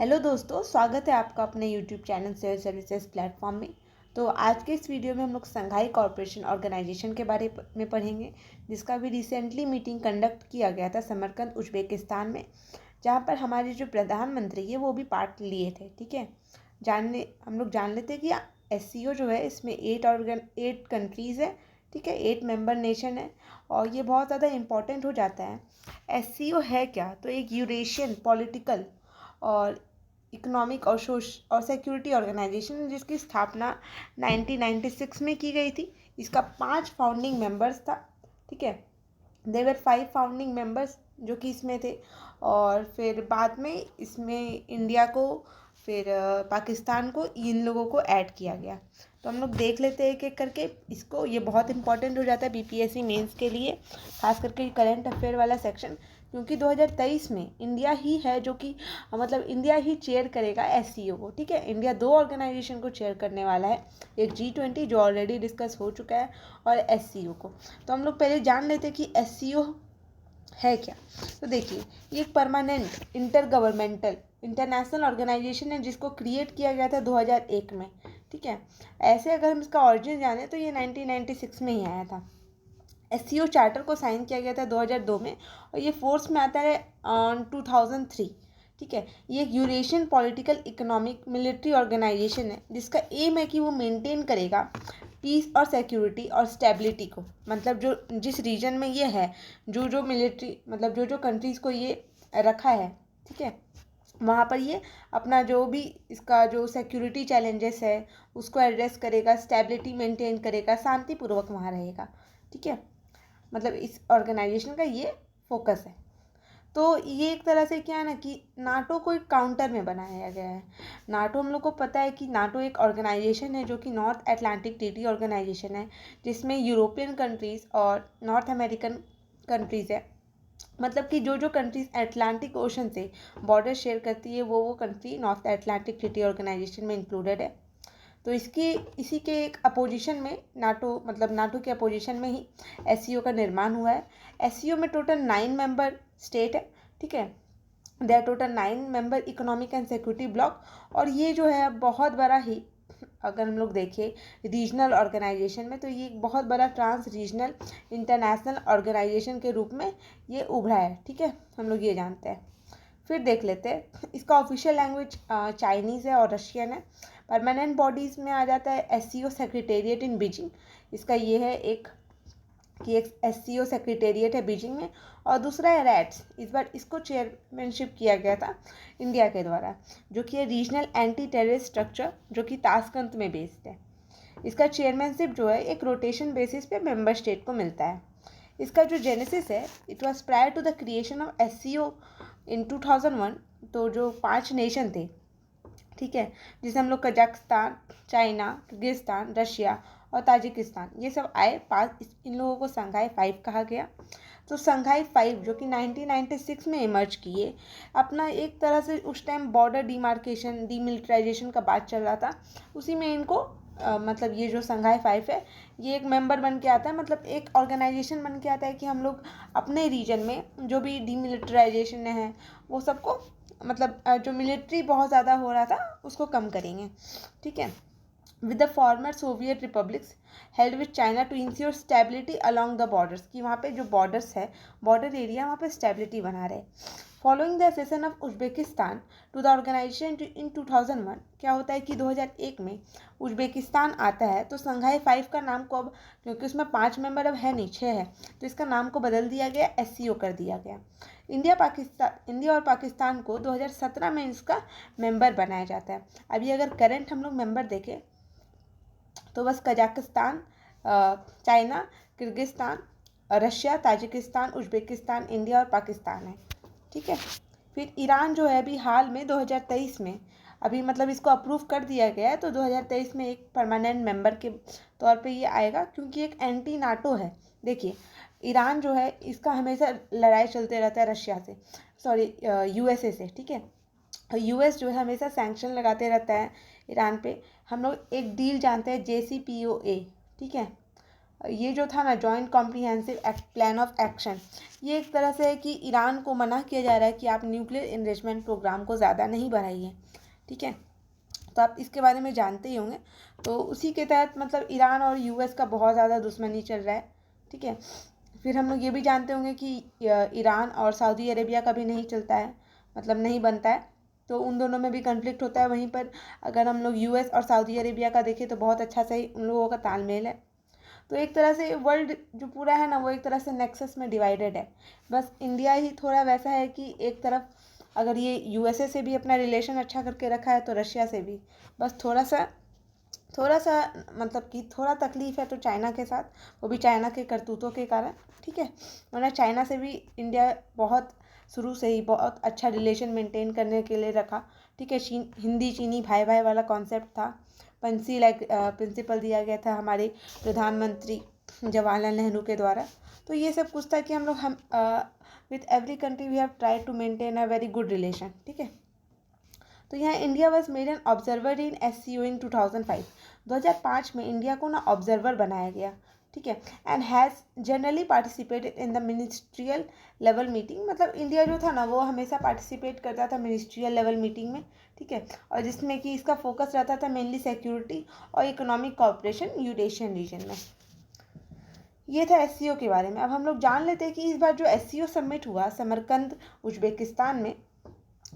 Hello दोस्तों, स्वागत है आपका अपने YouTube channel civil services platform में। तो आज के इस वीडियो में हम लोग संघाई कॉरपोरेशन ऑर्गेनाइजेशन के बारे में पढ़ेंगे, जिसका भी रिसेंटली मीटिंग कंडक्ट किया गया था समरकंद उज्बेकिस्तान में, जहां पर हमारे जो प्रधानमंत्री है वो भी पार्ट लिए थे। ठीक है, हम लोग जान लेते हैं कि SCO जो है इसमें 8 कंट्रीज़ है। ठीक है, 8 मेंबर नेशन है और ये बहुत ज़्यादा इम्पॉर्टेंट हो जाता है। SCO है क्या? तो एक यूरेशियन पॉलिटिकल और इकोनॉमिक और सिक्योरिटी ऑर्गेनाइजेशन, जिसकी स्थापना 1996 में की गई थी। इसका 5 फाउंडिंग मेंबर्स था। ठीक है, देवर 5 फाउंडिंग मेंबर्स जो कि इसमें थे, और फिर बाद में इसमें इंडिया को, फिर पाकिस्तान को, इन लोगों को ऐड किया गया। तो हम लोग देख लेते हैं एक एक करके इसको। ये बहुत इंपॉर्टेंट हो जाता है BPSC मेंस के लिए, खास करके करंट अफेयर वाला सेक्शन, क्योंकि 2023 में इंडिया ही है जो कि मतलब इंडिया ही चेयर करेगा SCO को। ठीक है, इंडिया 2 ऑर्गेनाइजेशन को चेयर करने वाला है, एक G20 जो ऑलरेडी डिस्कस हो चुका है, और SCO को। तो हम लोग पहले जान लेते हैं कि SCO है क्या। तो देखिए, ये एक permanent intergovernmental international organisation है, जिसको क्रिएट किया गया था 2001 में। ठीक है, ऐसे अगर हम इसका ऑरिजिन जाने तो ये 1996 में ही आया था। SCO चार्टर को साइन किया गया था 2002 में, और ये फोर्स में आता है 2003। ठीक है, ये एक Eurasian political, economic, military organisation है, जिसका एम है कि वो मेंटेन करेगा पीस और सिक्योरिटी और स्टेबिलिटी को। मतलब जो जिस रीजन में ये है, जो जो मिलिट्री मतलब जो जो कंट्रीज़ को ये रखा है, ठीक है, वहाँ पर ये अपना जो भी इसका जो सिक्योरिटी चैलेंजेस है उसको एड्रेस करेगा, स्टेबिलिटी मेंटेन करेगा, शांतिपूर्वक वहाँ रहेगा। ठीक है, मतलब इस ऑर्गेनाइजेशन का ये फोकस है। तो ये एक तरह से क्या है ना कि नाटो को एक काउंटर में बनाया गया है। नाटो, हम लोग को पता है कि नाटो एक ऑर्गेनाइजेशन है जो कि नॉर्थ अटलांटिक ट्रीटी ऑर्गेनाइजेशन है, जिसमें यूरोपियन कंट्रीज़ और नॉर्थ अमेरिकन कंट्रीज़ है। मतलब कि जो जो कंट्रीज़ अटलांटिक ओशन से बॉर्डर शेयर करती है वो country North Atlantic treaty organisation में इंक्लूडेड है। तो इसी के एक अपोजिशन में नाटो के अपोजिशन में ही SCO का निर्माण हुआ है। SCO में टोटल 9 मेंबर स्टेट है। ठीक है, they are total 9 member economic and security bloc. और ये जो है बहुत बड़ा ही, अगर हम लोग देखें रीजनल ऑर्गेनाइजेशन में, तो ये एक बहुत बड़ा ट्रांस रीजनल इंटरनेशनल ऑर्गेनाइजेशन के रूप में ये उभरा है। ठीक है, हम लोग ये जानते हैं। फिर देख लेते हैं, इसका ऑफिशियल लैंग्वेज चाइनीज़ है और रशियन है। परमानेंट बॉडीज़ में आ जाता है SCO सेक्रेटेरिएट इन बीजिंग। इसका ये है एक SCO सेक्रेटेरिएट है बीजिंग में, और दूसरा है रैट्स। इस बार इसको चेयरमैनशिप किया गया था इंडिया के द्वारा, जो कि है रीजनल एंटी टेररिस्ट स्ट्रक्चर, जो कि ताशकंद में बेस्ड है। इसका चेयरमैनशिप जो है एक रोटेशन बेसिस पे मेंबर स्टेट को मिलता है। इसका जो जेनेसिस है, it was prior to the creation of SCO in 2001। तो जो 5 नेशन थे, ठीक है, जिसे हम लोग कजाकिस्तान, चाइना, किर्गिस्तान, रशिया और ताजिकिस्तान, ये सब आए पास, इन लोगों को संघाई 5 कहा गया। तो संघाई 5 जो कि 1996 में इमर्ज किए, अपना एक तरह से उस टाइम बॉर्डर डिमार्केशन, डीमिलिटराइजेशन का बात चल रहा था, उसी में इनको मतलब ये जो संघाई 5 है, ये एक मेंबर बन के आता है, मतलब एक ऑर्गेनाइजेशन बन के आता है कि हम लोग अपने रीजन में जो भी डीमिलिटराइजेशन है वो सबको, मतलब जो मिलिट्री बहुत ज़्यादा हो रहा था उसको कम करेंगे। ठीक है, with the former Soviet republics held with China to ensure stability along the borders, कि वहाँ पे जो बॉर्डर्स है, बॉर्डर एरिया, वहाँ पे स्टेबिलिटी बना रहे। Following the accession of Uzbekistan to the organisation in 2001, क्या होता है कि 2001 में उज्बेकिस्तान आता है, तो संघाई 5 का नाम को अब, क्योंकि उसमें 5 मेंबर अब है नहीं, 6 है, तो इसका नाम को बदल दिया गया, SCO कर दिया गया। इंडिया और पाकिस्तान को 2017 में इसका मेंबर बनाया जाता है। अभी अगर करंट हम लोग मेंबर देखें तो बस Kazakhstan, China, Kyrgyzstan, Russia, Tajikistan, Uzbekistan, India और पाकिस्तान है। ठीक है, फिर ईरान जो है अभी हाल में 2023 में, अभी मतलब इसको अप्रूव कर दिया गया है, तो 2023 में एक परमानेंट मेंबर के तौर पे ये आएगा, क्योंकि एक एंटी नाटो है। देखिए, ईरान जो है इसका हमेशा लड़ाई चलते रहता है रशिया से, सॉरी USA से। ठीक है, US जो है हमेशा सैंक्शन लगाते रहता है ईरान पे। हम लोग एक डील जानते हैं JCPOA। ठीक है, ये जो था ना joint comprehensive plan of action, ये एक तरह से है कि ईरान को मना किया जा रहा है कि आप न्यूक्लियर इनरिचमेंट प्रोग्राम को ज़्यादा नहीं बढ़ाइए। ठीक है, तो आप इसके बारे में जानते ही होंगे। तो उसी के तहत मतलब ईरान और यूएस का बहुत ज़्यादा दुश्मनी चल रहा है। ठीक है, फिर हम लोग ये भी जानते होंगे कि ईरान और सऊदी अरेबिया का भी नहीं चलता है, मतलब नहीं बनता है, तो उन दोनों में भी कन्फ्लिक्ट होता है। वहीं पर अगर हम लोग यूएस और सऊदी अरेबिया का देखें तो बहुत अच्छा सही उन लोगों का तालमेल है। तो एक तरह से वर्ल्ड जो पूरा है ना वो एक तरह से नेक्सस में डिवाइडेड है। बस इंडिया ही थोड़ा वैसा है कि एक तरफ अगर ये यूएसए से भी अपना रिलेशन अच्छा करके रखा है तो रशिया से भी बस थोड़ा सा मतलब कि थोड़ा तकलीफ़ है तो चाइना के साथ, वो भी चाइना के करतूतों के कारण। ठीक है, वरना चाइना से भी इंडिया बहुत शुरू से ही बहुत अच्छा रिलेशन मेंटेन करने के लिए रखा। ठीक है, हिंदी चीनी भाई भाई वाला कॉन्सेप्ट था, पंसी लाइक प्रिंसिपल दिया गया था हमारे प्रधानमंत्री जवाहरलाल नेहरू के द्वारा। तो ये सब कुछ था कि हम with every country we have try to maintain a very good relation. ठीक है, तो यहाँ India was made an observer in SCO in 2005। 2005 में इंडिया को ना ऑब्जर्वर बनाया गया। ठीक है, and has generally participated in the ministerial level meeting, मतलब इंडिया जो था ना वो हमेशा पार्टिसिपेट करता था मिनिस्ट्रियल लेवल मीटिंग में। ठीक है, और जिसमें कि इसका फोकस रहता था मेनली सिक्योरिटी और इकोनॉमिक कॉपरेशन यूरेशियन रीजन में। ये था SCO के बारे में। अब हम लोग जान लेते हैं कि इस बार जो SCO समिट हुआ समरकंद उज्बेकिस्तान में,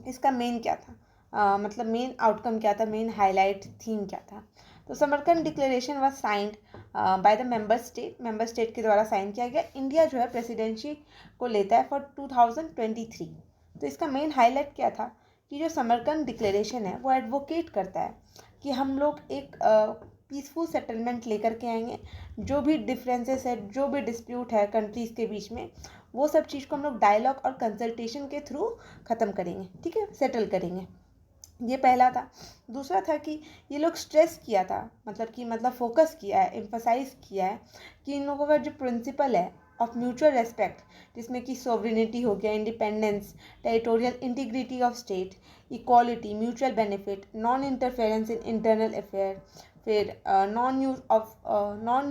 इसका मेन क्या था, मतलब मेन आउटकम क्या था, मेन हाईलाइट थीम क्या था। तो Samarkand declaration was signed by the member state के द्वारा साइन किया गया। इंडिया जो है प्रेसिडेंसी को लेता है फॉर 2023। तो इसका मेन हाईलाइट क्या था कि जो समरकंद डिक्लेरेशन है वो एडवोकेट करता है कि हम लोग एक पीसफुल सेटलमेंट लेकर के आएंगे। जो भी डिफरेंसेस है, जो भी डिस्प्यूट है कंट्रीज़ के बीच में, वो सब चीज़ को हम लोग डायलॉग और कंसल्टेशन के थ्रू ख़त्म करेंगे। ठीक है, सेटल करेंगे। ये पहला था। दूसरा था कि ये लोग स्ट्रेस किया था, मतलब फोकस किया है, एम्फसाइज किया है कि इन लोगों का जो प्रिंसिपल है ऑफ म्यूचुअल रेस्पेक्ट, जिसमें कि सॉवरेनिटी हो गया, independence, territorial integrity of state, equality, mutual benefit, non interference in internal affair, फिर नॉन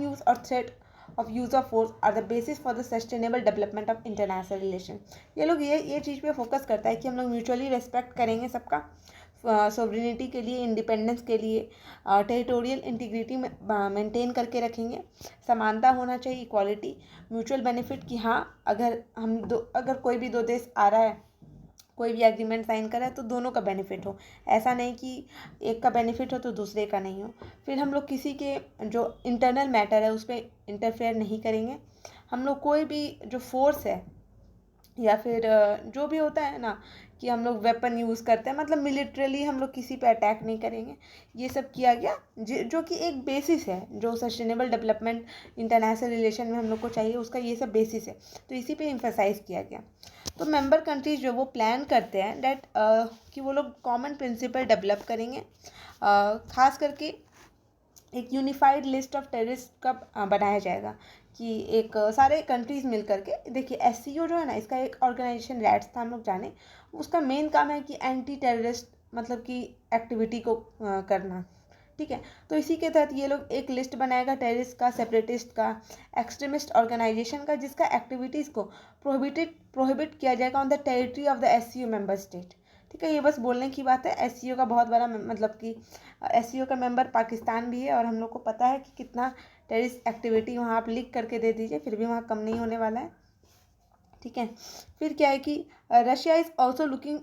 यूज़ और threat of use of force are the basis for the sustainable development of international relation। ये लोग ये चीज़ पे focus करता है कि हम लोग म्यूचुअली रेस्पेक्ट करेंगे सबका, सॉवरेनिटी के लिए, इंडिपेंडेंस के लिए, टेरिटोरियल इंटीग्रिटी मेंटेन करके रखेंगे, समानता होना चाहिए, इक्वालिटी, म्यूचुअल बेनिफिट कि हाँ अगर कोई भी दो देश आ रहा है, कोई भी एग्रीमेंट साइन करा है तो दोनों का बेनिफिट हो, ऐसा नहीं कि एक का बेनिफिट हो तो दूसरे का नहीं हो। फिर हम लोग किसी के जो इंटरनल मैटर है उस पर इंटरफेयर नहीं करेंगे। हम लोग कोई भी जो फोर्स है या फिर जो भी होता है ना कि हम लोग वेपन यूज़ करते हैं, मतलब मिलिट्रली हम लोग किसी पे अटैक नहीं करेंगे। ये सब किया गया जो कि एक बेसिस है, जो सस्टेनेबल डेवलपमेंट इंटरनेशनल रिलेशन में हम लोग को चाहिए, उसका ये सब बेसिस है। तो इसी पे एम्फसाइज किया गया। तो मेंबर कंट्रीज जो वो प्लान करते हैं डेट कि वो लोग कॉमन प्रिंसिपल डेवलप करेंगे, खास करके एक यूनिफाइड लिस्ट ऑफ टेररिस्ट का बनाया जाएगा कि एक सारे कंट्रीज़ मिल करके। देखिए SCO जो है ना, इसका एक ऑर्गेनाइजेशन रैट्स था, हम लोग जाने, उसका मेन काम है कि एंटी टेररिस्ट मतलब कि एक्टिविटी को करना। ठीक है, तो इसी के तहत ये लोग एक लिस्ट बनाएगा टेररिस्ट का, सेपरेटिस्ट का, एक्सट्रीमिस्ट ऑर्गेनाइजेशन का, जिसका एक्टिविटीज़ को प्रोहिबिट किया जाएगा on the territory of the SCO member state. ठीक है, ये बस बोलने की बात है। SCO का बहुत बड़ा मतलब कि SCO का मेंबर पाकिस्तान भी है और हम लोग को पता है कि कितना टेररिस्ट एक्टिविटी वहाँ आप लिख करके दे दीजिए फिर भी वहाँ कम नहीं होने वाला है। ठीक है, फिर क्या है कि Russia is also looking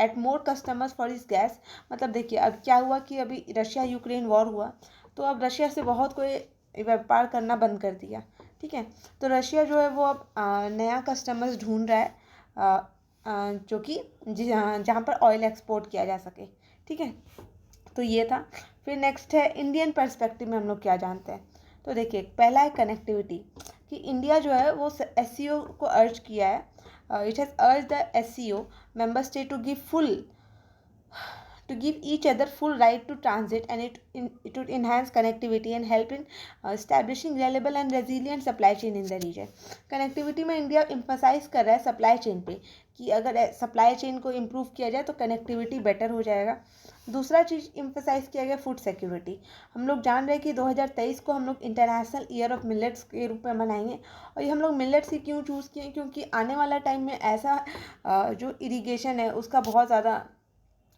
at more customers for इस गैस। मतलब देखिए अब क्या हुआ कि अभी रशिया यूक्रेन वॉर हुआ तो अब रशिया से बहुत कोई व्यापार करना बंद कर दिया। ठीक है, तो रशिया जो है वो अब नया कस्टमर्स ढूंढ रहा है जो कि जहाँ पर ऑयल एक्सपोर्ट किया जा सके। ठीक है, तो ये था। फिर नेक्स्ट है इंडियन पर्सपेक्टिव में हम लोग क्या जानते हैं। तो देखिए पहला है कनेक्टिविटी, कि इंडिया जो है वो SCO को अर्ज किया है, it has urge the SCO member state to give full to give each other full right to transit, and it would enhance connectivity and help in establishing reliable and resilient supply chain in the region. Connectivity में India emphasise कर रहा है supply chain पे कि अगर supply chain को improve किया जाए तो कनेक्टिविटी बेटर हो जाएगा. दूसरा चीज़ एम्फसाइज किया गया फूड सिक्योरिटी. हम लोग जान रहे हैं कि 2023 को हम लोग इंटरनेशनल ईयर ऑफ मिलेट्स के रूप में मनाएंगे. और ये हम लोग मिलेट्स ही क्यों चूज़ किए, क्योंकि आने वाला टाइम में ऐसा जो इरिगेशन है उसका बहुत ज़्यादा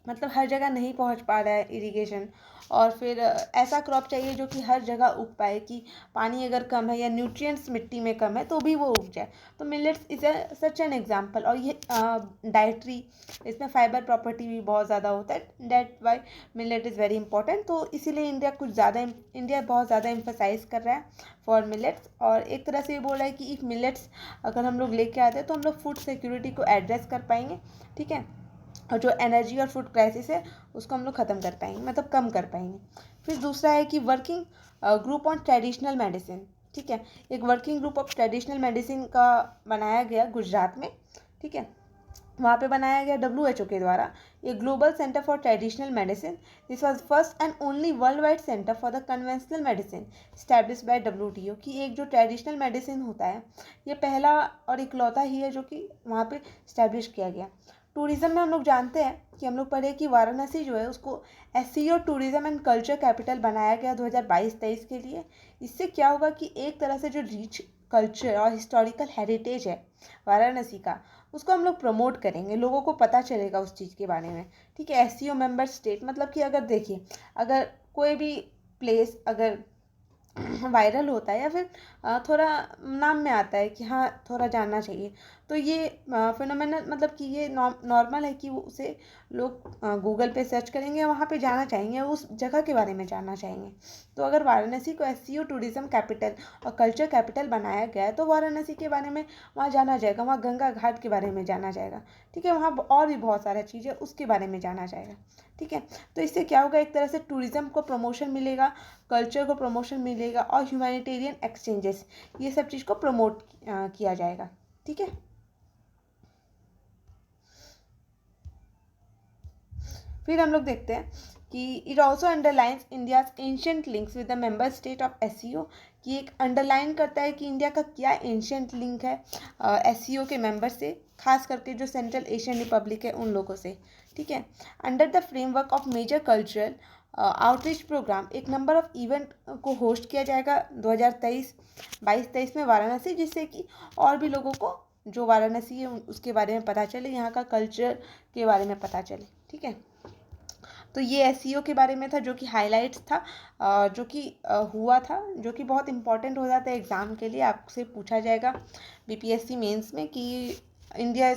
मतलब हर जगह नहीं पहुंच पा रहा है इरिगेशन. और फिर ऐसा क्रॉप चाहिए जो कि हर जगह उग पाए, कि पानी अगर कम है या न्यूट्रिएंट्स मिट्टी में कम है तो भी वो उग जाए. तो millets is such an example. और ये डाइट्री, इसमें फाइबर प्रॉपर्टी भी बहुत ज़्यादा होता है. That why millet is very important. तो इसीलिए इंडिया बहुत ज़्यादा एम्फसाइज कर रहा है फॉर मिलेट्स. और एक तरह से ये बोल रहा है कि इफ मिलेट्स अगर हम लोग लेके आते हैं तो हम लोग फूड सिक्योरिटी को एड्रेस कर पाएंगे. ठीक है. और जो एनर्जी और फूड क्राइसिस है उसको हम लोग ख़त्म कर पाएंगे, मतलब कम कर पाएंगे. फिर दूसरा है कि working group on traditional medicine. ठीक है. एक working group of traditional medicine का बनाया गया गुजरात में. ठीक है. वहाँ पे बनाया गया WHO के द्वारा ये global centre for traditional medicine. This was first and only world wide centre for the conventional medicine establish bye WTO. कि एक जो ट्रेडिशनल मेडिसिन होता है ये पहला और इकलौता ही है जो कि वहाँ पे स्टैब्लिश किया गया. टूरिज़्म में हम लोग जानते हैं कि हम लोग पढ़े कि वाराणसी जो है उसको SCO tourism and culture capital बनाया गया 2022-23 के लिए. इससे क्या होगा कि एक तरह से जो रिच कल्चर और हिस्टोरिकल हेरिटेज है वाराणसी का उसको हम लोग प्रमोट करेंगे, लोगों को पता चलेगा उस चीज़ के बारे में. ठीक है. SCO मेंबर स्टेट मतलब कि अगर देखिए अगर कोई भी प्लेस अगर वायरल होता है या फिर थोड़ा नाम में आता है कि हाँ थोड़ा जानना चाहिए, तो ये फिनोमेनल मतलब कि ये नॉर्मल है कि उसे लोग गूगल पे सर्च करेंगे, वहाँ पे जाना चाहेंगे, उस जगह के बारे में जानना चाहेंगे. तो अगर वाराणसी को SCO टूरिज़्म कैपिटल और कल्चर कैपिटल बनाया गया है तो वाराणसी के बारे में वहाँ जाना जाएगा, वहाँ गंगा घाट के बारे में जाना जाएगा. ठीक है. वहाँ और भी बहुत सारा चीज़ है उसके बारे में जाना जाएगा. ठीक है. तो इससे क्या होगा, एक तरह से टूरिज़्म को प्रमोशन मिलेगा, कल्चर को प्रमोशन मिलेगा और ह्यूमैनिटेरियन एक्सचेंजेस ये सब चीज़ को प्रमोट किया जाएगा. ठीक है. फिर हम लोग देखते हैं कि it also underlines India's ancient links with the member state of SCO. कि एक अंडरलाइन करता है कि इंडिया का क्या एंशियंट लिंक है SCO के मेंबर से, खास करके जो सेंट्रल एशियन रिपब्लिक है उन लोगों से. ठीक है. Under the framework of major cultural outreach programme एक नंबर ऑफ इवेंट को होस्ट किया जाएगा 2022-23 में वाराणसी, जिससे कि और भी लोगों को जो वाराणसी है उसके बारे में पता चले, यहाँ का कल्चर के बारे में पता चले. ठीक है. तो ये SCO के बारे में था जो कि हाईलाइट्स था, जो कि हुआ था, जो कि बहुत इंपॉर्टेंट हो जाता है एग्ज़ाम के लिए. आपसे पूछा जाएगा BPSC मेंस में कि इंडिया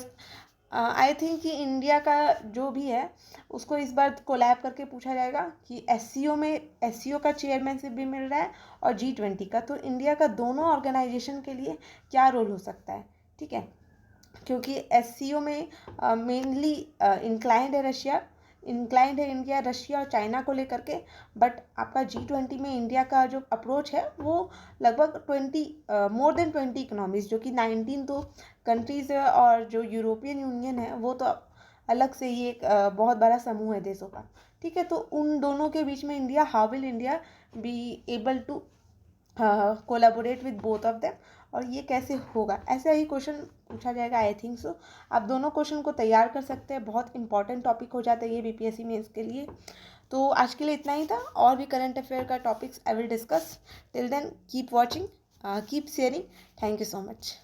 आई थिंक कि इंडिया का जो भी है उसको इस बार कोलैब करके पूछा जाएगा कि SCO का चेयरमैनशिप भी मिल रहा है और G20 का. तो इंडिया का दोनों ऑर्गेनाइजेशन के लिए क्या रोल हो सकता है. ठीक है. क्योंकि SCO में मेनली इंक्लाइंड है इंडिया रशिया और चाइना को लेकर के. बट आपका G20 में इंडिया का जो अप्रोच है वो लगभग मोर देन 20 इकोनॉमीज, जो कि 19 तो कंट्रीज़ है, और जो यूरोपियन यूनियन है वो तो अलग से ही एक बहुत बड़ा समूह है देशों का. ठीक है. तो उन दोनों के बीच में how will India be able to collaborate with both of them, और ये कैसे होगा, ऐसा ही क्वेश्चन पूछा जाएगा. आई थिंक सो आप दोनों क्वेश्चन को तैयार कर सकते हैं. बहुत इंपॉर्टेंट टॉपिक हो जाता है ये BPSC मेंस के लिए. तो आज के लिए इतना ही था. और भी करंट अफेयर का topics I will discuss. Till then keep watching, keep sharing. Thank you so much.